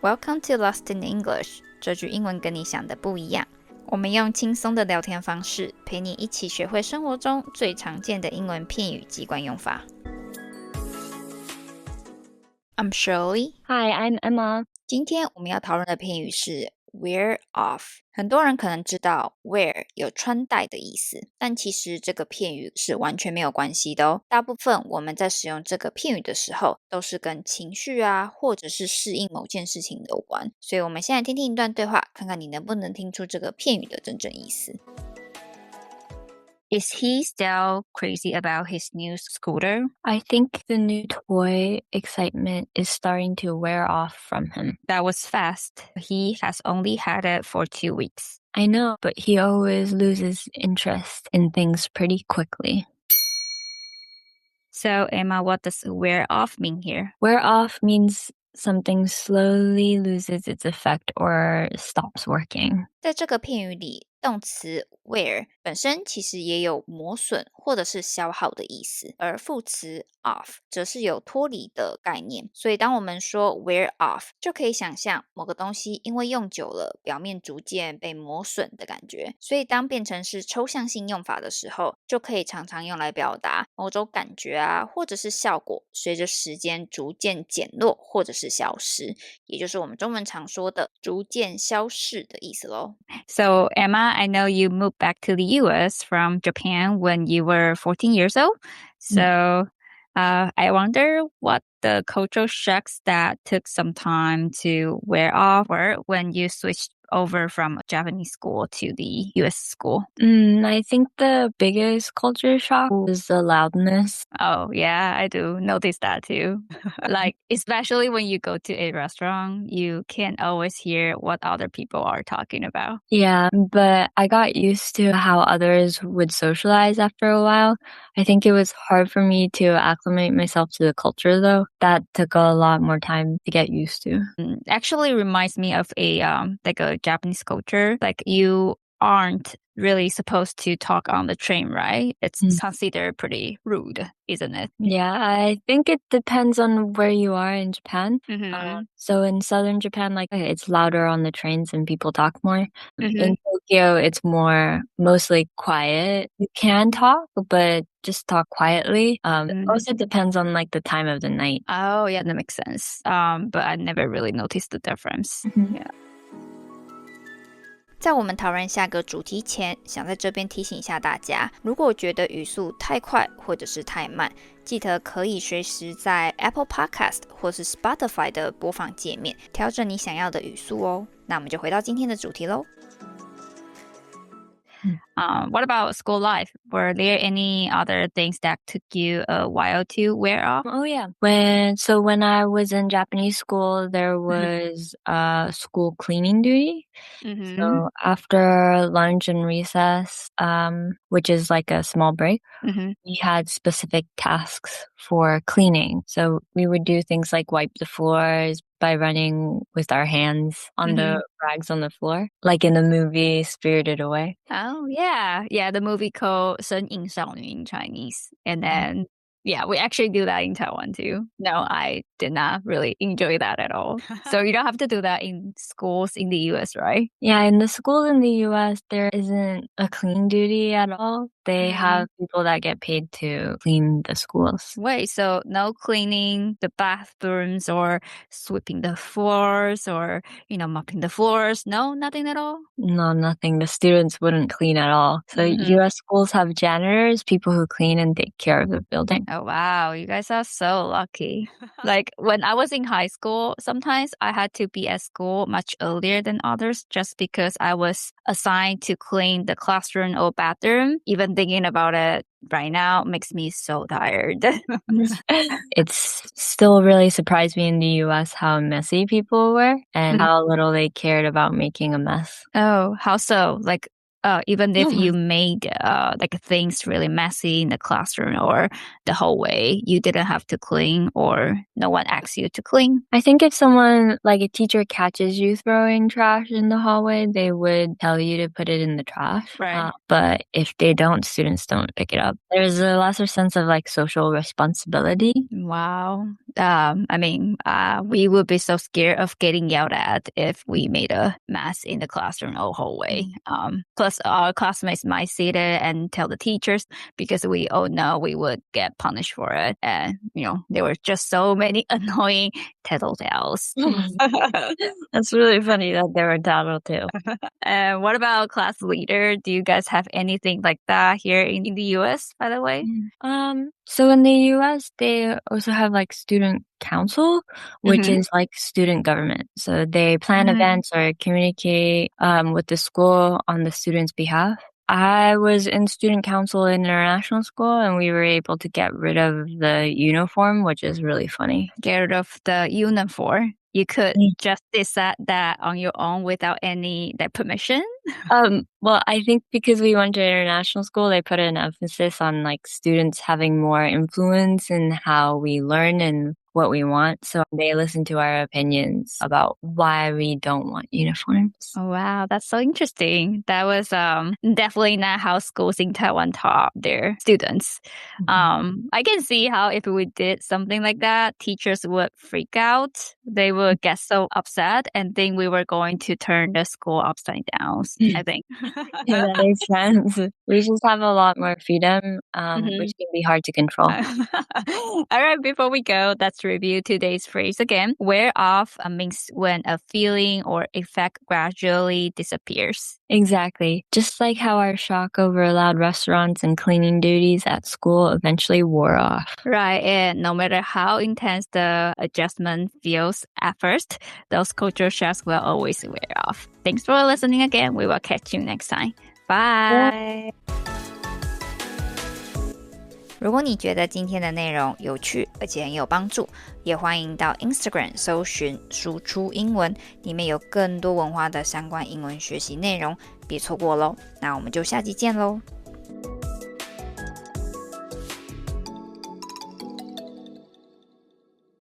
Welcome to Lost in English， 这句英文跟你想的不一样。我们用轻松的聊天方式，陪你一起学会生活中最常见的英文片语及惯用法。I'm Shirley. Hi, I'm Emma. 今天我们要讨论的片语是 wear off。很多人可能知道 wear 有穿戴的意思，但其实这个片语是完全没有关系的哦。大部分我们在使用这个片语的时候，都是跟情绪啊，或者是适应某件事情有关。所以我们现在听听一段对话，看看你能不能听出这个片语的真正意思。Is he still crazy about his new scooter? I think the new toy excitement is starting to wear off from him. That was fast. He has only had it for 2 weeks. I know, but he always loses interest in things pretty quickly. So, Emma, what does wear off mean here? Wear off means something slowly loses its effect or stops working. 在这个片语里，动词 wear 本身其实也有磨损或者是消耗的意思，而副词 off 则是有脱离的概念。所以当我们说 wear off， 就可以想象某个东西因为用久了，表面逐渐被磨损的感觉。所以当变成是抽象性用法的时候，就可以常常用来表达某种感觉啊，或者是效果随着时间逐渐减弱或者是消失，也就是我们中文常说的逐渐消逝的意思咯。So, Emma, I know you moved back to the US from Japan when you were 14 years old. So, I wonder what the cultural shocks that took some time to wear off were when you switched over from Japanese school to the US school. I think the biggest culture shock was the loudness. Oh, yeah, I do notice that too. Like, especially when you go to a restaurant, you can't always hear what other people are talking about. Yeah, but I got used to how others would socialize after a while. I think it was hard for me to acclimate myself to the culture, though. That took a lot more time to get used to. Actually reminds me of a Japanese culture. Like, you aren't really supposed to talk on the train, right? It's considered pretty rude, isn't it? Yeah, I think it depends on where you are in Japan. So in southern Japan, like it's louder on the trains and people talk more. In Tokyo, it's mostly quiet. You can talk, but just talk quietly. It also depends on like the time of the night. Oh, yeah, that makes sense. But I never really noticed the difference. Yeah. 在我们讨论下个主题前，想在这边提醒一下大家，如果觉得语速太快或者是太慢，记得可以随时在 Apple Podcast 或是 Spotify 的播放界面调整你想要的语速哦。那我们就回到今天的主题咯。What about school life? Were there any other things that took you a while to wear off? Oh, yeah. When I was in Japanese school, there was school cleaning duty. So after lunch and recess, which is like a small break, we had specific tasks for cleaning. So we would do things like wipe the floors by running with our hands on the rags on the floor, like in the movie Spirited Away. Oh, yeah. Yeah, the movie called 身影少女 in Chinese. And then, yeah, we actually do that in Taiwan too. No, I did not really enjoy that at all. So you don't have to do that in schools in the US, right? Yeah, in the schools in the US, there isn't a cleaning duty at all. They have people that get paid to clean the schools. Wait, so no cleaning the bathrooms or sweeping the floors or, mopping the floors? No, nothing at all? No, nothing. The students wouldn't clean at all. So US schools have janitors, people who clean and take care of the building. Oh, wow. You guys are so lucky. Like when I was in high school, sometimes I had to be at school much earlier than others just because I was assigned to clean the classroom or bathroom. Even thinking about it right now makes me so tired. It's still really surprised me in the US how messy people were and how little they cared about making a mess. Oh, how so? Like, even if you made things really messy in the classroom or the hallway, you didn't have to clean or no one asked you to clean? I think if someone, like a teacher, catches you throwing trash in the hallway, they would tell you to put it in the trash. Right. But if they don't, students don't pick it up. There's a lesser sense of like social responsibility. Wow. We would be so scared of getting yelled at if we made a mess in the classroom or hallway. Plus, our classmates might see it and tell the teachers because we all know we would get punished for it. And, there were just so many annoying tattletales. That's really funny that there were tattletales. And what about class leader? Do you guys have anything like that here in the US, by the way? So in the US, they also have like student council, which is like student government. So they plan events or communicate with the school on the students' behalf. I was in student council in international school, and we were able to get rid of the uniform, which is really funny. Get rid of the uniform? You could just decide that on your own without any permission? Well, I think because we went to international school, they put an emphasis on like students having more influence in how we learn and what we want. So they listen to our opinions about why we don't want uniforms. Oh, wow. That's so interesting. That was definitely not how schools in Taiwan taught their students. I can see how if we did something like that, teachers would freak out. They would get so upset and think we were going to turn the school upside down, I think. Yeah, that makes sense. We just have a lot more freedom, which can be hard to control. All right, before we go, let's review today's phrase again. Wear off means when a feeling or effect gradually disappears. Exactly. Just like how our shock over loud restaurants and cleaning duties at school eventually wore off. Right, and no matter how intense the adjustment feels at first, those cultural shocks will always wear off. Thanks for listening again. We will catch you next time. Bye! 如果你觉得今天的内容有趣而且很有帮助，也欢迎到 Instagram 搜寻输出英文，里面有更多文化的相关英文学习内容，别错过咯。那我们就下集见咯。